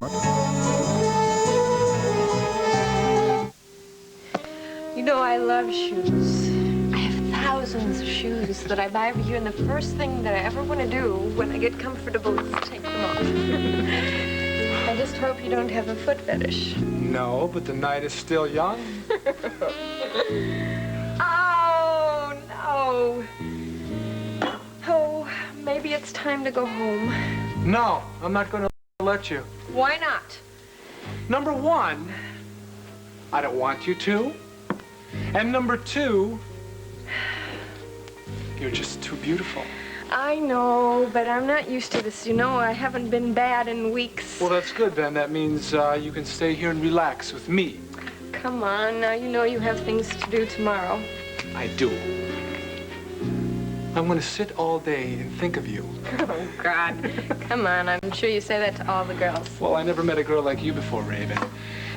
You know, I love shoes. I have thousands of shoes that I buy every year, and the first thing that I ever want to do when I get comfortable is take them off. I just hope you don't have a foot fetish. No, but the night is still young. Oh, no. Oh, maybe it's time to go home. No, I'm not going to let you. Why not? Number one, I don't want you to. And number two, you're just too beautiful. I know, but I'm not used to this. You know, I haven't been bad in weeks. Well, that's good, then. That means you can stay here and relax with me. Come on, now you know you have things to do tomorrow. I do. I'm going to sit all day and think of you. Oh, God. Come on, I'm sure you say that to all the girls. Well, I never met a girl like you before, Raven.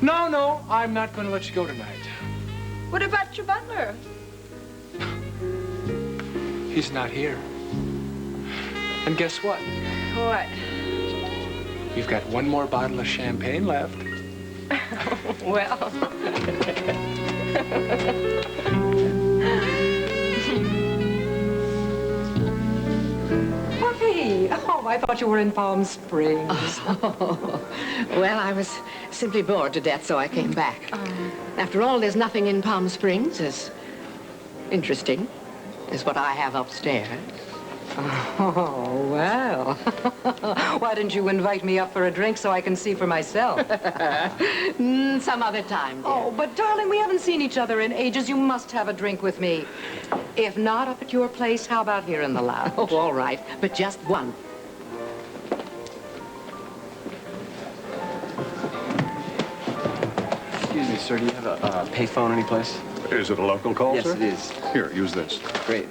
No, I'm not going to let you go tonight. What about your butler? He's not here. And guess what? What? We've got one more bottle of champagne left. Well. Hey, oh, I thought you were in Palm Springs. Oh, well, I was simply bored to death, so I came back. After all, there's nothing in Palm Springs as interesting as what I have upstairs. Oh, well. Why didn't you invite me up for a drink so I can see for myself? Some other time, dear. Oh, but darling, we haven't seen each other in ages. You must have a drink with me. If not up at your place, how about here in the lounge? Oh, all right, but just one. Excuse me, sir, do you have a payphone anyplace? Is it a local call, Yes, sir? it is. Here, use this. Great.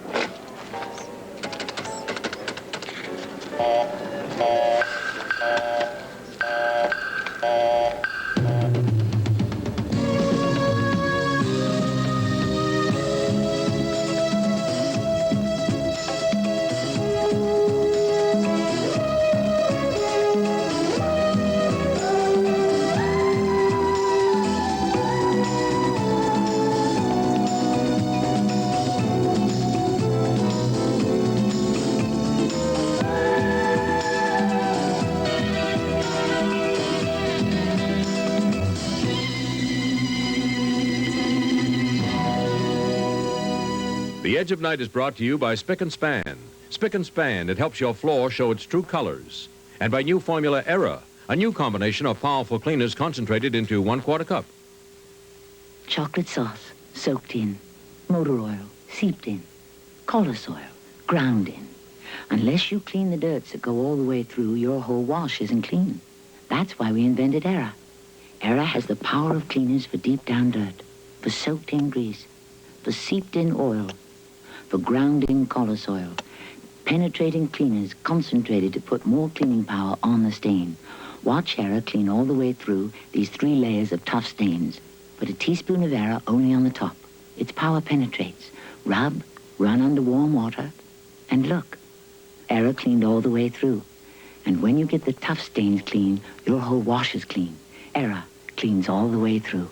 The Edge of Night is brought to you by Spick and Span. Spick and Span, it helps your floor show its true colors. And by new formula Era, a new combination of powerful cleaners concentrated into 1/4 cup. Chocolate sauce, soaked in. Motor oil, seeped in. Collis oil, ground in. Unless you clean the dirts that go all the way through, your whole wash isn't clean. That's why we invented Era. Era has the power of cleaners for deep down dirt, for soaked in grease, for seeped in oil, for ground in collis oil. Penetrating cleaners concentrated to put more cleaning power on the stain. Watch Era clean all the way through these 3 layers of tough stains. Put a teaspoon of Era only on the top. Its power penetrates. Rub, run under warm water, and look. Era cleaned all the way through. And when you get the tough stains clean, your whole wash is clean. Era cleans all the way through.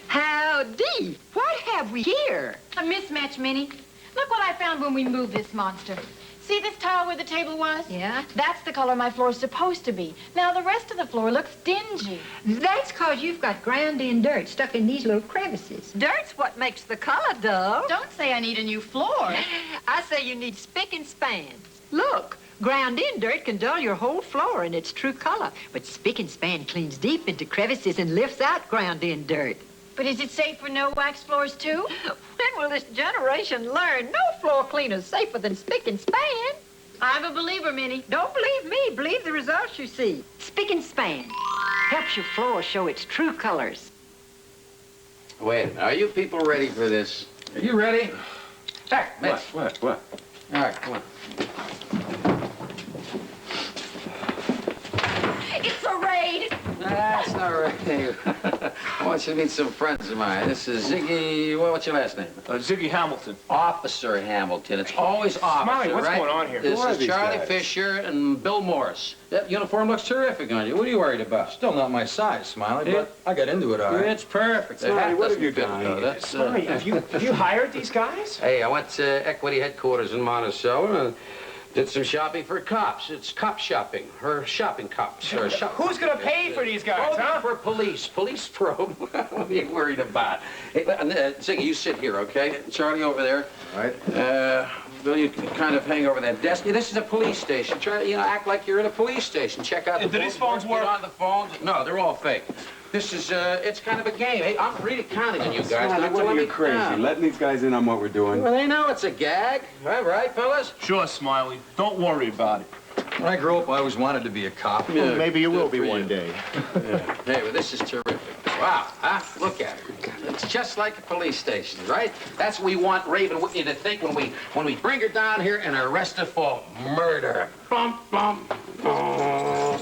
Howdy! What have we here? A mismatch, Minnie. Look what I found when we moved this monster. See this tile where the table was? Yeah? That's the color my floor's supposed to be. Now the rest of the floor looks dingy. That's 'cause you've got ground in dirt stuck in these little crevices. Dirt's what makes the color, Dove. Don't say I need a new floor. I say you need spick and span. Look, ground in dirt can dull your whole floor in its true color. But spick and span cleans deep into crevices and lifts out ground in dirt. But is it safe for no wax floors, too? When will this generation learn? No floor cleaner's safer than spick and span. I'm a believer, Minnie. Don't believe me. Believe the results you see. Spick and span helps your floor show its true colors. Wait, are you people ready for this? Are you ready? Hey, What? All right, come on. It's a raid. That's not right. What want you to meet some friends of mine. This is Ziggy. What's your last name? Ziggy Hamilton. Officer Hamilton. It's always officer, Smiley, what's right? going on here? This Who are is these Charlie guys? Fisher and Bill Morris. That uniform looks terrific on you. What are you worried about? Still not my size, Smiley, but I got into it all right. It's perfect. The Smiley, hat what have doesn't you fit, done? though. That's, Smiley, have you hired these guys? Hey, I went to Equity headquarters in Monticello and did some shopping for cops. It's cop shopping, or shopping cops. Or Who's gonna pay for these guys, huh? For police probe. What are you worried about? Hey, Ziggy, you sit here, okay? Charlie over there. All right. Bill, you can kind of hang over that desk. This is a police station. Try to, act like you're in a police station. Check out the Do these phones work? Get on the phones. No, they're all fake. This is, it's kind of a game. Hey, I'm really counting on you guys. Smiley, not to what let are me you crazy? down. Letting these guys in on what we're doing. Well, they know it's a gag. All right, fellas? Sure, Smiley. Don't worry about it. When I grew up, I always wanted to be a cop. Yeah, Maybe you will good be for one you. day. Yeah. Hey, well, this is terrific. Wow, huh? Look at it. It's just like a police station, right? That's what we want Raven Whitney to think when we bring her down here and arrest her for murder. Bum, bum, bum.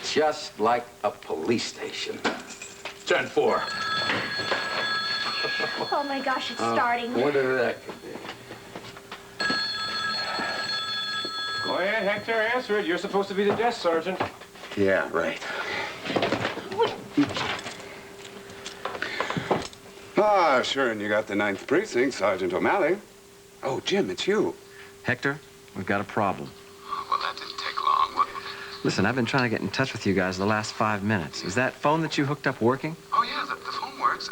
Just like a police station. 10-4. Oh my gosh, it's starting. What did that could be? Go ahead, Hector, answer it. You're supposed to be the desk sergeant. Yeah, right. Ah, sure, and you got the 9th Precinct, Sergeant O'Malley. Oh, Jim, it's you. Hector, we've got a problem. Well, that didn't take long. What? Listen, I've been trying to get in touch with you guys the last 5 minutes. Is that phone that you hooked up working? Oh, yeah, the phone works.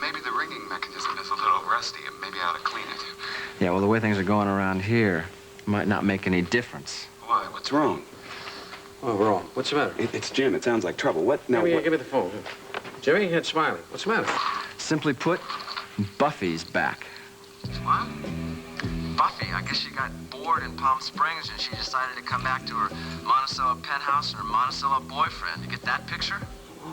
Maybe the ringing mechanism is a little rusty. Maybe I ought to clean it. Yeah, well, the way things are going around here might not make any difference. Why? What's wrong? Oh, wrong. What's the matter? It's Jim. It sounds like trouble. What? Now, what? Give me the phone. Jimmy, it's Smiley. What's the matter? Simply put, Buffy's back. What? Buffy, I guess she got bored in Palm Springs and she decided to come back to her Monticello penthouse and her Monticello boyfriend. You get that picture?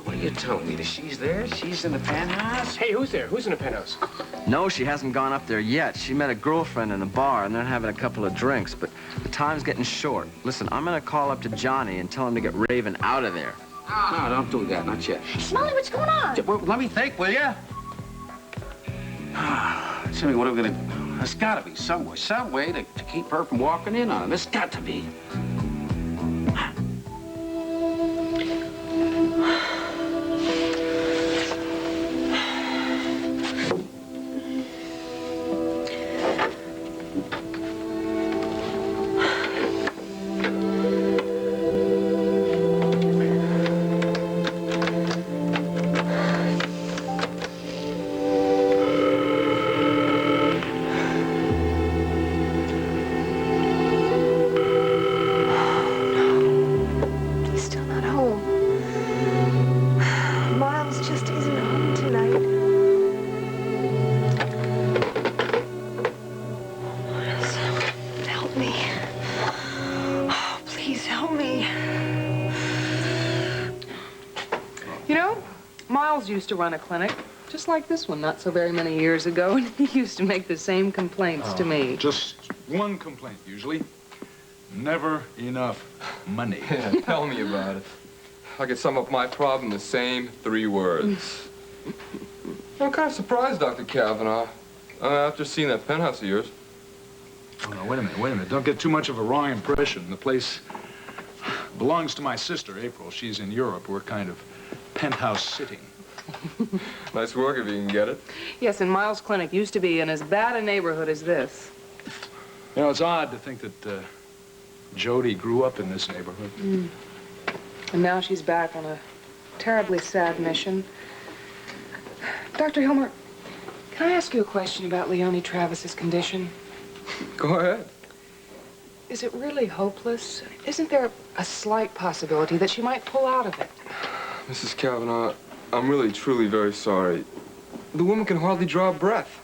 What are you telling me? That she's there? She's in the penthouse? Hey, who's there? Who's in the penthouse? No, she hasn't gone up there yet. She met a girlfriend in a bar, and they're having a couple of drinks, but the time's getting short. Listen, I'm gonna call up to Johnny and tell him to get Raven out of there. No, don't do that. Not yet. Smiley, what's going on? Well, let me think, will ya? Jimmy, what are we gonna do? There's gotta be some way to keep her from walking in on him. There's got to be. Used to run a clinic, just like this one, not so very many years ago, and he used to make the same complaints to me. Just one complaint, usually. Never enough money. Yeah, tell me about it. I could sum up my problem in the same 3 words. I'm kind of surprised, Dr. Kavanaugh, after seeing that penthouse of yours. Oh, no, wait a minute. Don't get too much of a wrong impression. The place belongs to my sister, April. She's in Europe. We're kind of penthouse sitting. Nice work if you can get it. Yes, and Miles' clinic used to be in as bad a neighborhood as this. You know, it's odd to think that Jody grew up in this neighborhood. Mm. And now she's back on a terribly sad mission. Dr. Hilmer, can I ask you a question about Leonie Travis's condition? Go ahead. Is it really hopeless? Isn't there a slight possibility that she might pull out of it? Mrs. Kavanaugh, I'm really, truly very sorry. The woman can hardly draw a breath.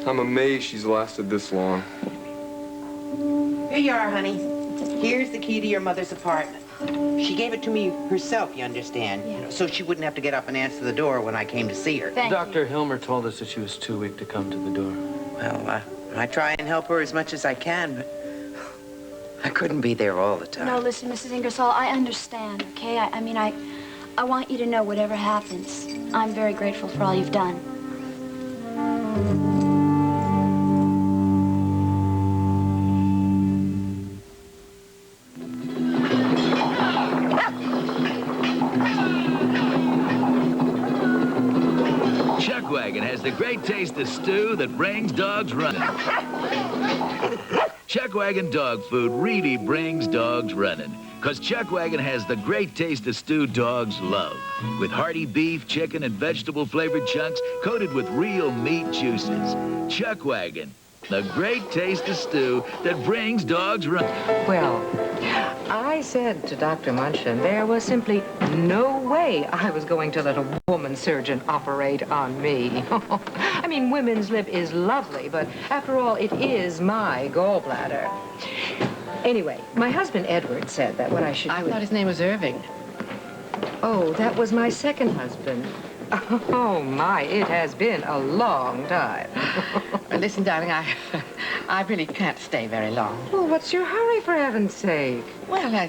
I'm amazed she's lasted this long. Here you are, honey. Here's the key to your mother's apartment. She gave it to me herself, you understand, so she wouldn't have to get up and answer the door when I came to see her. Dr. Hilmer told us that she was too weak to come to the door. Well, I try and help her as much as I can, but I couldn't be there all the time. No, listen, Mrs. Ingersoll, I understand, okay? I mean, I I want you to know whatever happens, I'm very grateful for all you've done. Chuckwagon has the great taste of stew that brings dogs running. Chuckwagon dog food really brings dogs running, because Chuckwagon has the great taste of stew dogs love, with hearty beef, chicken, and vegetable-flavored chunks coated with real meat juices. Chuckwagon, the great taste of stew that brings dogs running. Well, I said to Dr. Munchin there was simply no way I was going to let a woman surgeon operate on me. I mean, women's lip is lovely, but after all, it is my gallbladder. Anyway, my husband Edward said that what I should do... I thought his name was Irving. Oh, that was my second husband. Oh, my, it has been a long time. Listen, darling, I really can't stay very long. Well, what's your hurry, for heaven's sake? Well,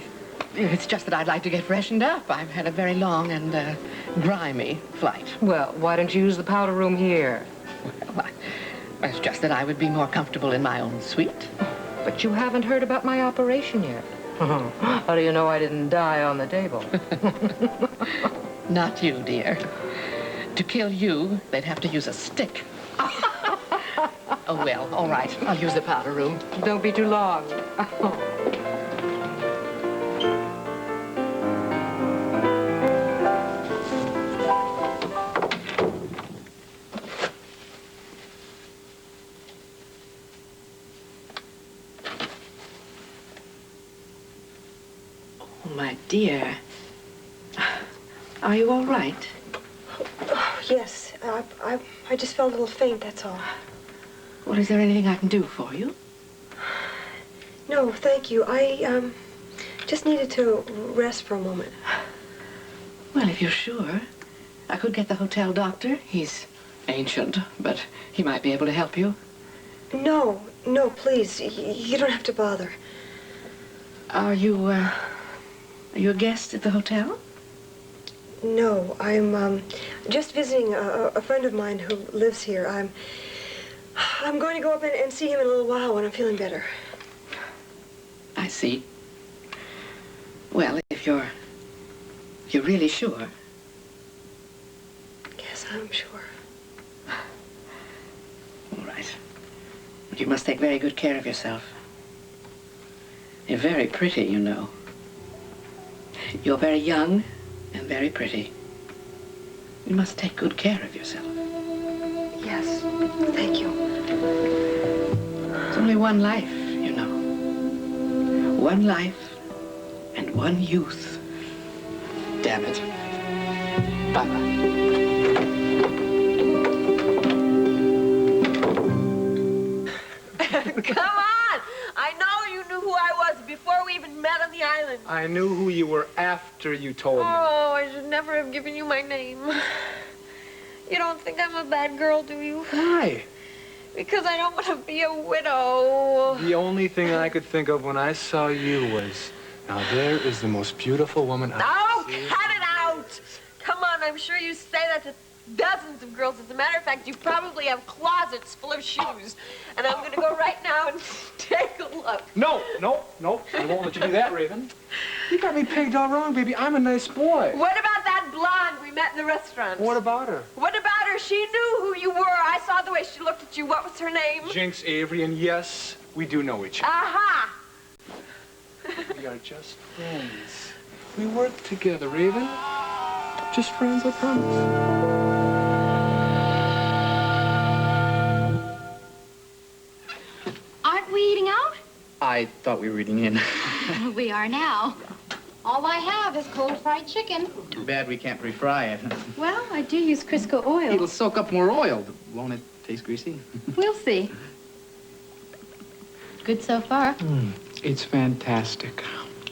it's just that I'd like to get freshened up. I've had a very long and grimy flight. Well, why don't you use the powder room here? Well, it's just that I would be more comfortable in my own suite. But you haven't heard about my operation yet. How do you know I didn't die on the table? Not you, dear. To kill you, they'd have to use a stick. Oh, well, all right. I'll use the powder room. Don't be too long. Oh, my dear. Are you all right? Oh, yes. I just felt a little faint, that's all. Well, is there anything I can do for you? No, thank you. I just needed to rest for a moment. Well, if you're sure, I could get the hotel doctor. He's ancient, but he might be able to help you. No, please. You don't have to bother. Are you a guest at the hotel? No, I'm just visiting a friend of mine who lives here. I'm going to go up and see him in a little while when I'm feeling better. I see. Well, if you're really sure. Yes, I'm sure. All right. But you must take very good care of yourself. You're very pretty, you know. You're very young and very pretty. You must take good care of yourself. Yes, thank you. It's only one life, you know. One life and one youth. Damn it. Bye-bye. Come on! I know you knew who I was before we even met on the island. I knew who you were after you told me. Oh, I should never have given you my name. You don't think I'm a bad girl, do you? Why? Because I don't want to be a widow. The only thing I could think of when I saw you was, now there is the most beautiful woman I've seen. Cut it out! Come on, I'm sure you say that to dozens of girls. As a matter of fact, you probably have closets full of shoes. And I'm going to go right now and take a look. No. I won't let you do that, Raven. You got me pegged all wrong, baby. I'm a nice boy. What about that blonde we met in the restaurant? What about her? What about her? She knew who you were. I saw the way she looked at you. What was her name? Jinx Avery, and yes, we do know each other. Aha! We are just friends. We work together, Raven. Just friends, I promise. Aren't we eating out? I thought we were eating in. We are now. All I have is cold fried chicken. Too bad we can't refry it. Well, I do use Crisco oil. It'll soak up more oil. Won't it taste greasy? We'll see. Good so far. It's fantastic.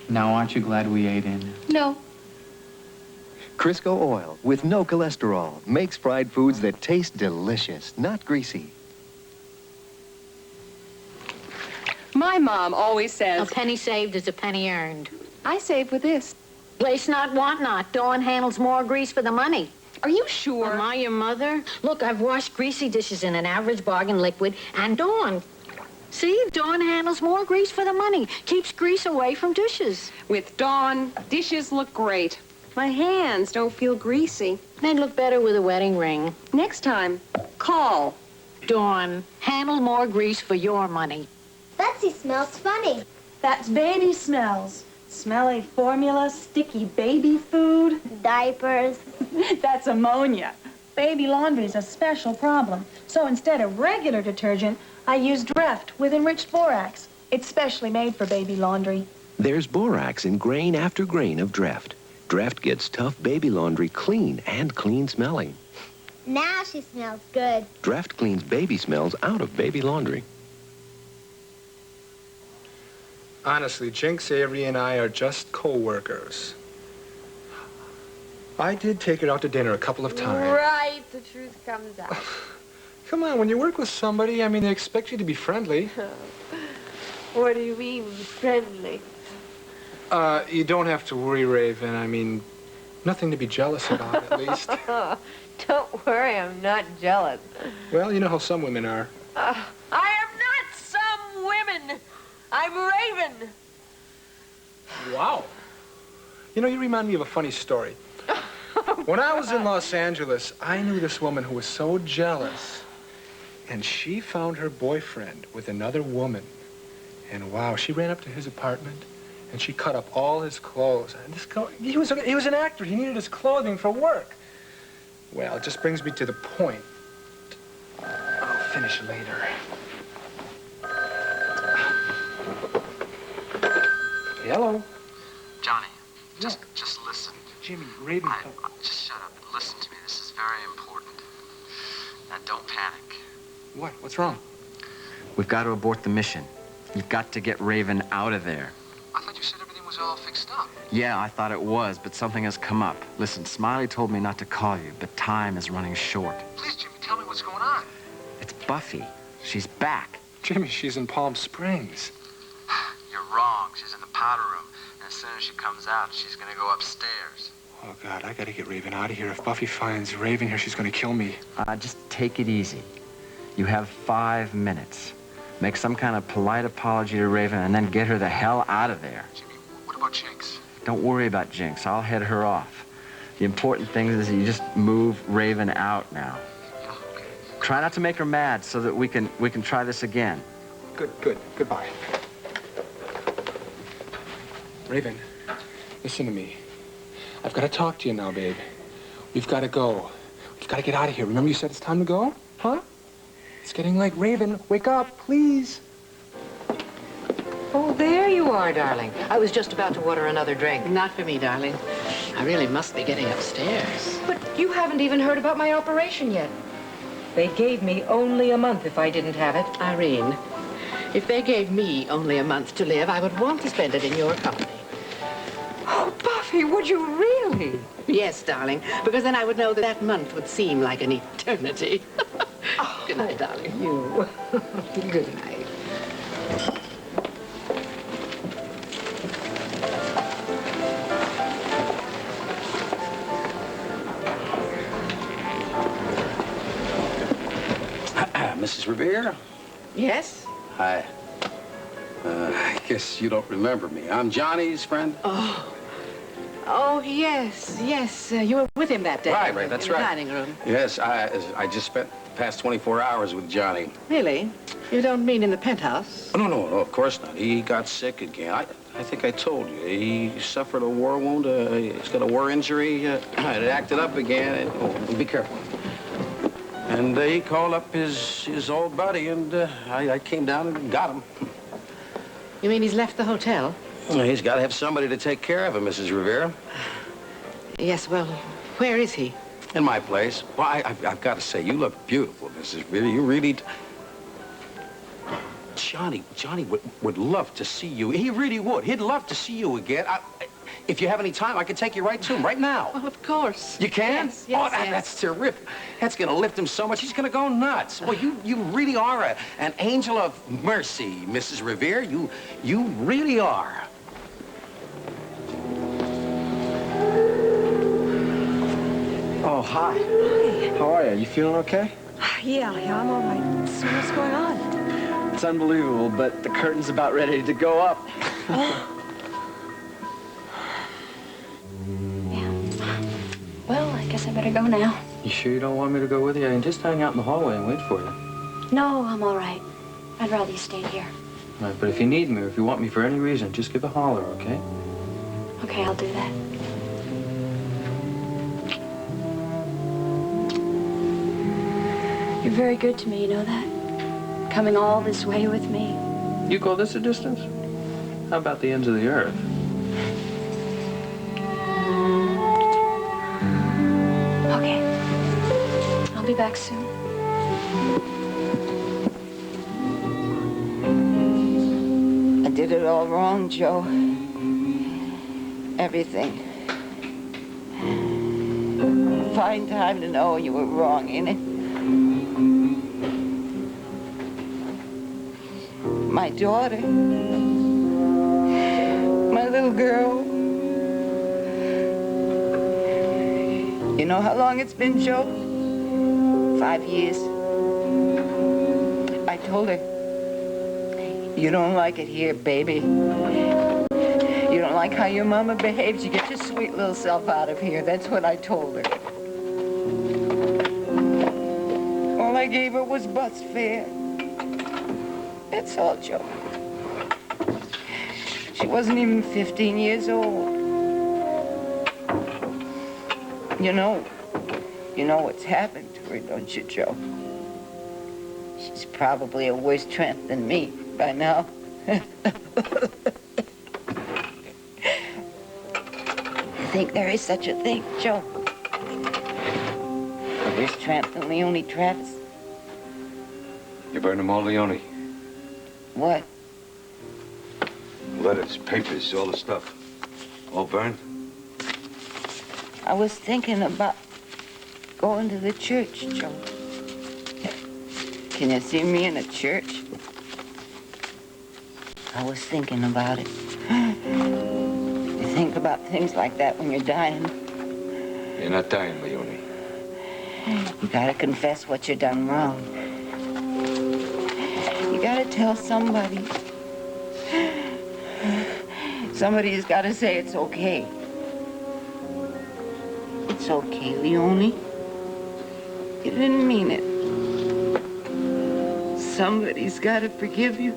Now, aren't you glad we ate in? No. Crisco oil with no cholesterol makes fried foods that taste delicious, not greasy. My mom always says... A penny saved is a penny earned. I save with this. Place not, want not. Dawn handles more grease for the money. Are you sure? Am I your mother? Look, I've washed greasy dishes in an average bargain liquid, and Dawn. See, Dawn handles more grease for the money. Keeps grease away from dishes. With Dawn, dishes look great. My hands don't feel greasy. They'd look better with a wedding ring. Next time, call. Dawn, handle more grease for your money. Betsy smells funny. That's baby smells. Smelly formula, sticky baby food. Diapers. That's ammonia. Baby laundry is a special problem. So instead of regular detergent, I use Dreft with enriched borax. It's specially made for baby laundry. There's borax in grain after grain of Dreft. Dreft gets tough baby laundry clean and clean smelling. Now she smells good. Dreft cleans baby smells out of baby laundry. Honestly, Jinx, Avery, and I are just co-workers. I did take her out to dinner a couple of times. Right, the truth comes out. Come on, when you work with somebody, I mean, they expect you to be friendly. What do you mean, friendly? You don't have to worry, Raven. I mean, nothing to be jealous about, at least. Don't worry, I'm not jealous. Well, you know how some women are. I am not some women. I'm Raven. Wow. You know, you remind me of a funny story. When I was in Los Angeles, I knew this woman who was so jealous. And she found her boyfriend with another woman. And wow, she ran up to his apartment and she cut up all his clothes. And he was an actor. He needed his clothing for work. Well, it just brings me to the point. I'll finish later. Hello. Johnny, just listen. Jimmy, Raven. Just shut up and listen to me. This is very important. Now, don't panic. What? What's wrong? We've got to abort the mission. You've got to get Raven out of there. I thought you said everything was all fixed up. Yeah, I thought it was, but something has come up. Listen, Smiley told me not to call you, but time is running short. Please, Jimmy, tell me what's going on. It's Buffy. She's back. Jimmy, she's in Palm Springs. You're wrong. She's in the powder room. And as soon as she comes out, she's going to go upstairs. Oh, God, I gotta get Raven out of here. If Buffy finds Raven here, she's gonna kill me. Just take it easy. You have 5 minutes. Make some kind of polite apology to Raven and then get her the hell out of there. Jimmy, what about Jinx? Don't worry about Jinx. I'll head her off. The important thing is that you just move Raven out now. Yeah, okay. Try not to make her mad so that we can try this again. Good. Goodbye. Raven, listen to me. I've got to talk to you now, babe. We've got to go. We've got to get out of here. Remember you said it's time to go? Huh? It's getting late. Raven, wake up, please. Oh, there you are, darling. I was just about to order another drink. Not for me, darling. I really must be getting upstairs. But you haven't even heard about my operation yet. They gave me only a month if I didn't have it. Irene, if they gave me only a month to live, I would want to spend it in your company. Oh, Buffy, would you really? Yes, darling, because then I would know that month would seem like an eternity. Good night, darling. You. Good night. Mrs. Revere? Yes? Hi. I guess you don't remember me. I'm Johnny's friend. Oh, yes. You were with him that day. Right, that's in the right. dining room. Yes, I just spent the past 24 hours with Johnny. Really? You don't mean in the penthouse? Oh, no, of course not. He got sick again. I think I told you. He suffered a war wound. He's got a war injury. It acted up again. Be careful. And he called up his old buddy, and I came down and got him. You mean he's left the hotel? Well, he's got to have somebody to take care of him, Mrs. Rivera. Yes, well, where is he? In my place. Well, I've got to say, you look beautiful, Mrs. Rivera. You really... Johnny would love to see you. He really would. He'd love to see you again. If you have any time, I could take you right to him right now. Well, of course. You can? Yes, That's terrific. That's going to lift him so much, he's going to go nuts. Well, you really are an angel of mercy, Mrs. Revere. You really are. Oh, hi. How are you? You feeling okay? Yeah, I'm all right. So what's going on? It's unbelievable, but the curtain's about ready to go up. Well, I guess I better go now. You sure you don't want me to go with you? I can just hang out in the hallway and wait for you. No, I'm all right. I'd rather you stay here. All right, but if you need me or if you want me for any reason, just give a holler, okay? Okay, I'll do that. You're very good to me, you know that? Coming all this way with me. You call this a distance? How about the ends of the earth? Okay. I'll be back soon. I did it all wrong, Joe. Everything. Find time to know you were wrong, innit? My daughter. My little girl. You know how long it's been, Joe? 5 years. I told her, you don't like it here, baby. You don't like how your mama behaves. You get your sweet little self out of here. That's what I told her. All I gave her was bus fare. That's all, Joe. She wasn't even 15 years old. You know what's happened to her, don't you, Joe? She's probably a worse tramp than me by now. You think there is such a thing, Joe? A worse tramp than Leone Travis? You burned them all, Leone. What? Letters, papers, all the stuff. All burned? I was thinking about going to the church, Joe. Can you see me in a church? I was thinking about it. You think about things like that when you're dying. You're not dying, Leone. You gotta confess what you done wrong. You gotta tell somebody. Somebody's gotta say it's okay. It's okay, Leone. You didn't mean it. Somebody's gotta forgive you.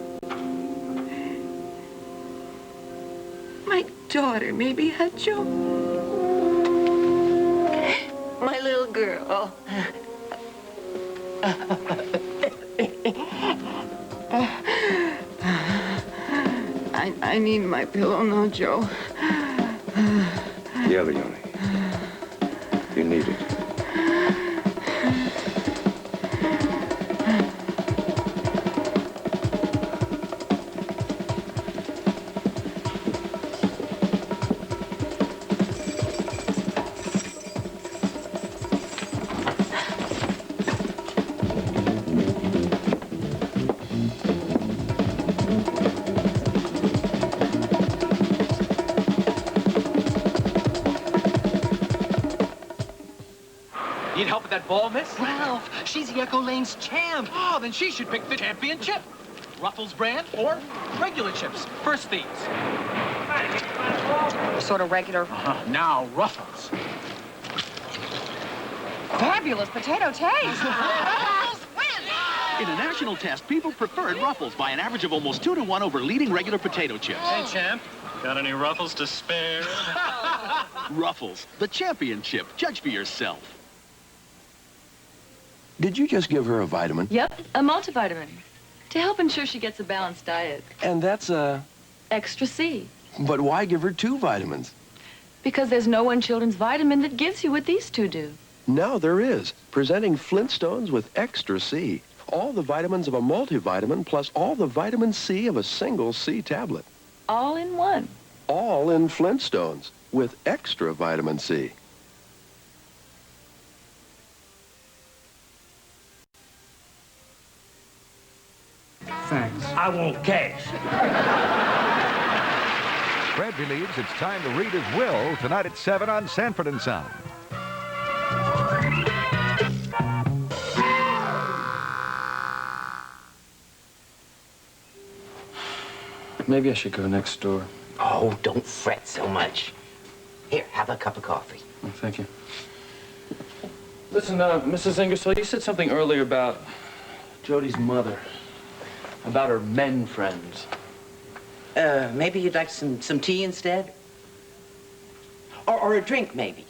My daughter, maybe, huh, Joe? My little girl. I need my pillow now, Joe. Yeah, Leone. You need it. Need help with that ball, miss? Ralph, she's the Echo Lane's champ. Oh, then she should pick the championship. Ruffles brand or regular chips. First these. Sort of regular. Now, Ruffles. Fabulous potato taste. In a national test, people preferred Ruffles by an average of almost 2 to 1 over leading regular potato chips. Hey, champ. Got any Ruffles to spare? Ruffles, the championship. Judge for yourself. Did you just give her a vitamin? Yep, a multivitamin. To help ensure she gets a balanced diet. And that's Extra C. But why give her 2 vitamins? Because there's no one children's vitamin that gives you what these two do. Now there is. Presenting Flintstones with Extra C. All the vitamins of a multivitamin plus all the vitamin C of a single C tablet. All in one. All in Flintstones with extra vitamin C. Thanks. I want cash. Fred believes it's time to read his will tonight at 7 on Sanford and Son. Maybe I should go next door. Oh, don't fret so much. Here, have a cup of coffee. Oh, thank you. Listen, Mrs. Ingersoll, you said something earlier about Jody's mother. About her men friends. Maybe you'd like some tea instead? Or a drink, maybe.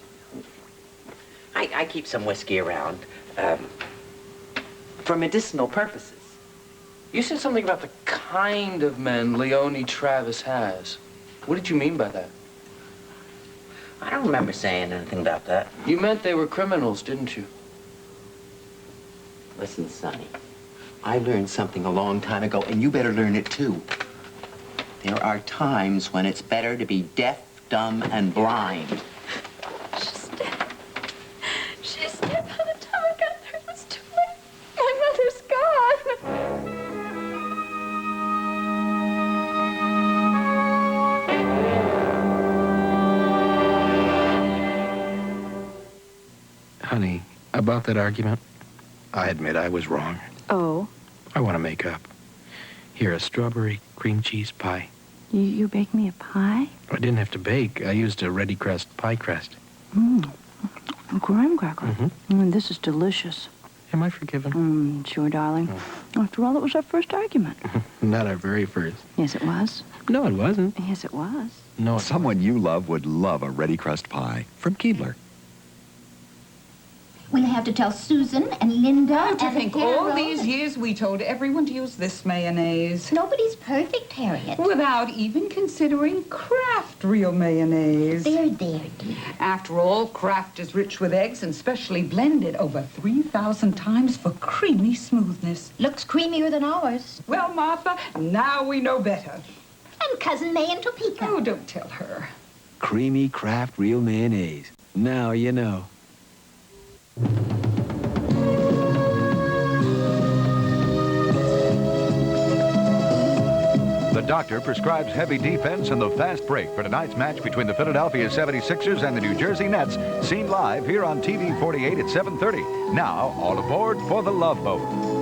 I keep some whiskey around, for medicinal purposes. You said something about the kind of men Leonie Travis has. What did you mean by that? I don't remember saying anything about that. You meant they were criminals, didn't you? Listen, Sonny, I learned something a long time ago, and you better learn it too. There are times when it's better to be deaf, dumb, and blind. She's dead. By the time I got there, it was too late. My mother's gone. Honey, about that argument, I admit I was wrong. Oh? I want to make up. Here, a strawberry cream cheese pie. You bake me a pie? I didn't have to bake. I used a ready crust pie crust. A graham cracker. This is delicious. Am I forgiven? Sure, darling. After all, it was our first argument. Not our very first. Yes, it was. No, it wasn't. Yes, it was. No, Someone you love would love a ready crust pie from Keebler. We'll have to tell Susan and Linda To and think Harold. all these years we told everyone to use this mayonnaise. Nobody's perfect, Harriet. Without even considering Kraft real mayonnaise. There, dear. After all, Kraft is rich with eggs and specially blended over 3,000 times for creamy smoothness. Looks creamier than ours. Well, Martha, now we know better. And Cousin May in Topeka. Oh, don't tell her. Creamy Kraft real mayonnaise. Now you know. The doctor prescribes heavy defense in the fast break for tonight's match between the Philadelphia 76ers and the New Jersey Nets, seen live here on TV 48 at 7:30. Now, all aboard for the Love Boat.